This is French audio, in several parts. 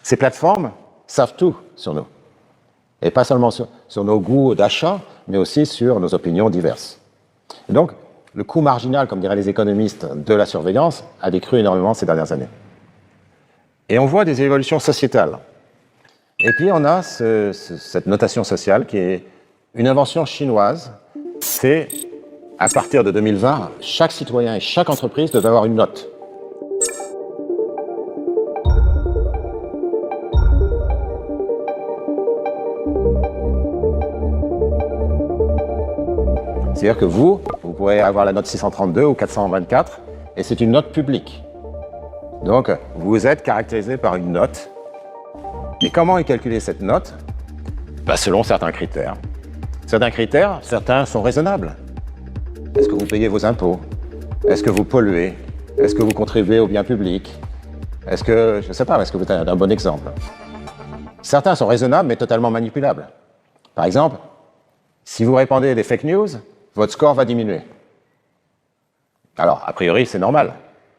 Ces plateformes savent tout sur nous. Et pas seulement sur nos goûts d'achat, mais aussi sur nos opinions diverses. Et donc, le coût marginal, comme diraient les économistes, de la surveillance a décru énormément ces dernières années. Et on voit des évolutions sociétales. Et puis on a cette notation sociale qui est une invention chinoise. C'est, à partir de 2020, chaque citoyen et chaque entreprise doit avoir une note. C'est-à-dire que vous pourrez avoir la note 632 ou 424, et c'est une note publique. Donc, vous êtes caractérisé par une note. Et comment est calculée cette note? Selon certains critères. Certains sont raisonnables. Est-ce que vous payez vos impôts? Est-ce que vous polluez? Est-ce que vous contribuez au bien public? Est-ce que, je ne sais pas, est-ce que vous êtes un bon exemple? Certains sont raisonnables, mais totalement manipulables. Par exemple, si vous répandez des fake news, votre score va diminuer. Alors, a priori, c'est normal.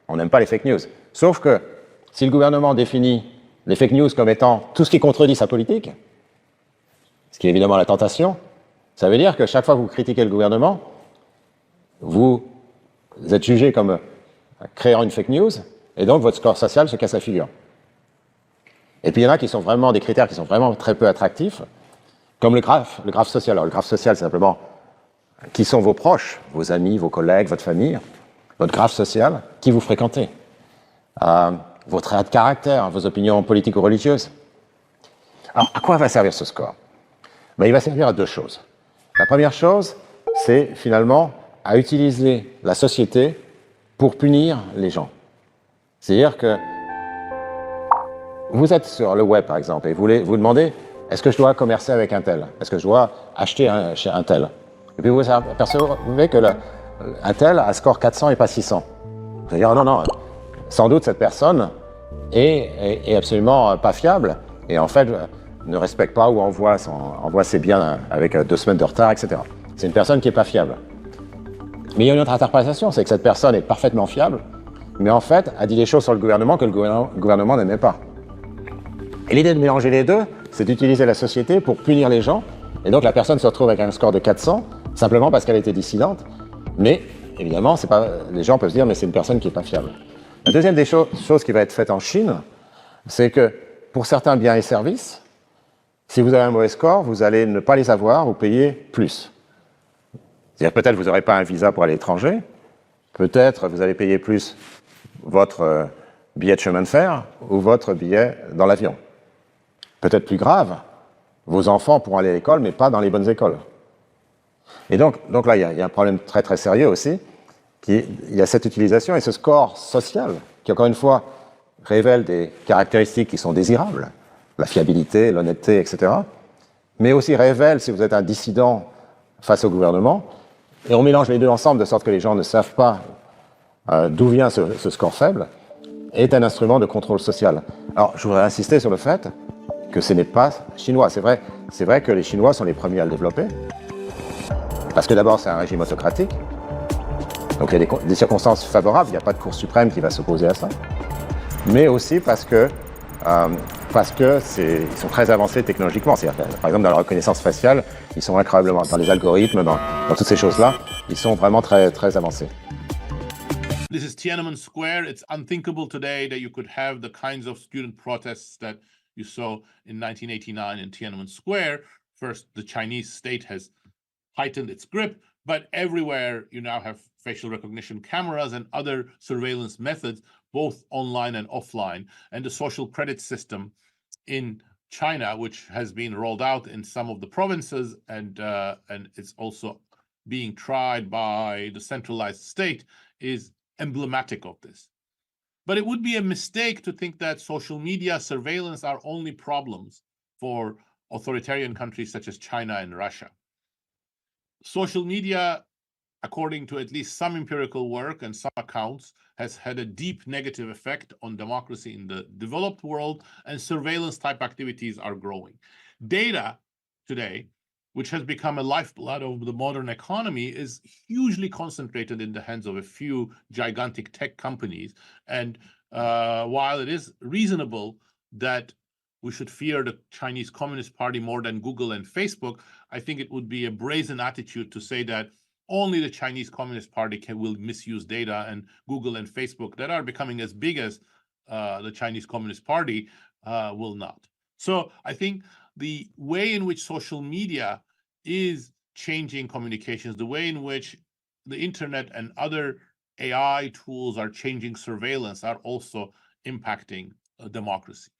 On n'aime pas les fake news. Sauf que, si le gouvernement définit les fake news comme étant tout ce qui contredit sa politique, ce qui est évidemment la tentation, ça veut dire que chaque fois que vous critiquez le gouvernement, vous êtes jugé comme créant une fake news, et donc votre score social se casse la figure. Et puis il y en a qui sont vraiment des critères qui sont vraiment très peu attractifs, comme le graphe social. Alors le graphe social, c'est simplement qui sont vos proches, vos amis, vos collègues, votre famille, votre graphe social, qui vous fréquentez, vos traits de caractère, vos opinions politiques ou religieuses. Alors, à quoi va servir ce score? Il va servir à deux choses. La première chose, c'est finalement à utiliser la société pour punir les gens. C'est-à-dire que vous êtes sur le web, par exemple, et vous demandez, est-ce que je dois commercer avec un tel? Est-ce que je dois acheter chez un tel? Et puis vous apercevez que un tel a score 400 et pas 600. Vous allez dire, non, sans doute cette personne est absolument pas fiable, et en fait ne respecte pas ou envoie ses biens avec 2 semaines de retard, etc. C'est une personne qui n'est pas fiable. Mais il y a une autre interprétation, c'est que cette personne est parfaitement fiable, mais en fait a dit des choses sur le gouvernement que le gouvernement n'aimait pas. Et l'idée de mélanger les deux, c'est d'utiliser la société pour punir les gens, et donc la personne se retrouve avec un score de 400, simplement parce qu'elle était dissidente, mais évidemment, les gens peuvent se dire, mais c'est une personne qui n'est pas fiable. La deuxième des choses qui va être faite en Chine, c'est que pour certains biens et services, si vous avez un mauvais score, vous allez ne pas les avoir ou payer plus. C'est-à-dire peut-être vous n'aurez pas un visa pour aller à l'étranger, peut-être vous allez payer plus votre billet de chemin de fer ou votre billet dans l'avion. Peut-être plus grave, vos enfants pourront aller à l'école, mais pas dans les bonnes écoles. Et donc là, il y a un problème très très sérieux aussi, il y a cette utilisation et ce score social, qui encore une fois révèle des caractéristiques qui sont désirables, la fiabilité, l'honnêteté, etc., mais aussi révèle si vous êtes un dissident face au gouvernement, et on mélange les deux ensemble de sorte que les gens ne savent pas d'où vient ce score faible, est un instrument de contrôle social. Alors, je voudrais insister sur le fait que ce n'est pas chinois. C'est vrai que les Chinois sont les premiers à le développer, parce que d'abord, c'est un régime autocratique, donc il y a des circonstances favorables, il n'y a pas de Cour suprême qui va s'opposer à ça, mais aussi parce que ils sont très avancés technologiquement. Par exemple, dans la reconnaissance faciale, ils sont incroyablement, dans les algorithmes, dans toutes ces choses-là, ils sont vraiment très, très avancés. This is Tiananmen Square. It's unthinkable today that you could have the kinds of student protests that you saw in 1989 in Tiananmen Square. First, the Chinese state has heightened its grip, but everywhere you now have facial recognition cameras and other surveillance methods, both online and offline. And the social credit system in China, which has been rolled out in some of the provinces, and it's also being tried by the centralized state, is emblematic of this. But it would be a mistake to think that social media surveillance are only problems for authoritarian countries such as China and Russia. Social media, according to at least some empirical work and some accounts, has had a deep negative effect on democracy in the developed world, and surveillance type activities are growing. Data today, which has become a lifeblood of the modern economy, is hugely concentrated in the hands of a few gigantic tech companies. And while it is reasonable that we should fear the Chinese Communist Party more than Google and Facebook, I think it would be a brazen attitude to say that only the Chinese Communist Party will misuse data, and Google and Facebook, that are becoming as big as the Chinese Communist Party, will not. So I think the way in which social media is changing communications, the way in which the internet and other AI tools are changing surveillance, are also impacting democracy.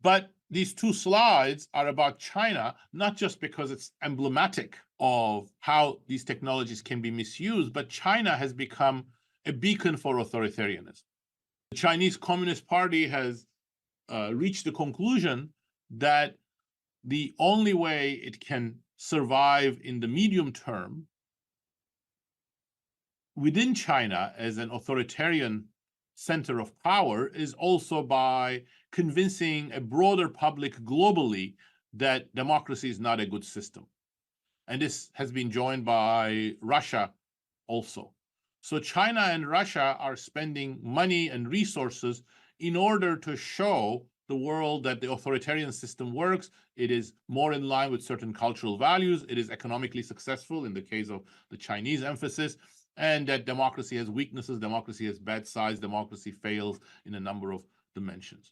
But these two slides are about China, not just because it's emblematic of how these technologies can be misused, but China has become a beacon for authoritarianism. The Chinese Communist Party has reached the conclusion that the only way it can survive in the medium term within China as an authoritarian center of power is also by convincing a broader public globally that democracy is not a good system. And this has been joined by Russia also. So China and Russia are spending money and resources in order to show the world that the authoritarian system works. It is more in line with certain cultural values. It is economically successful in the case of the Chinese emphasis, and that democracy has weaknesses, democracy has bad sides, democracy fails in a number of dimensions.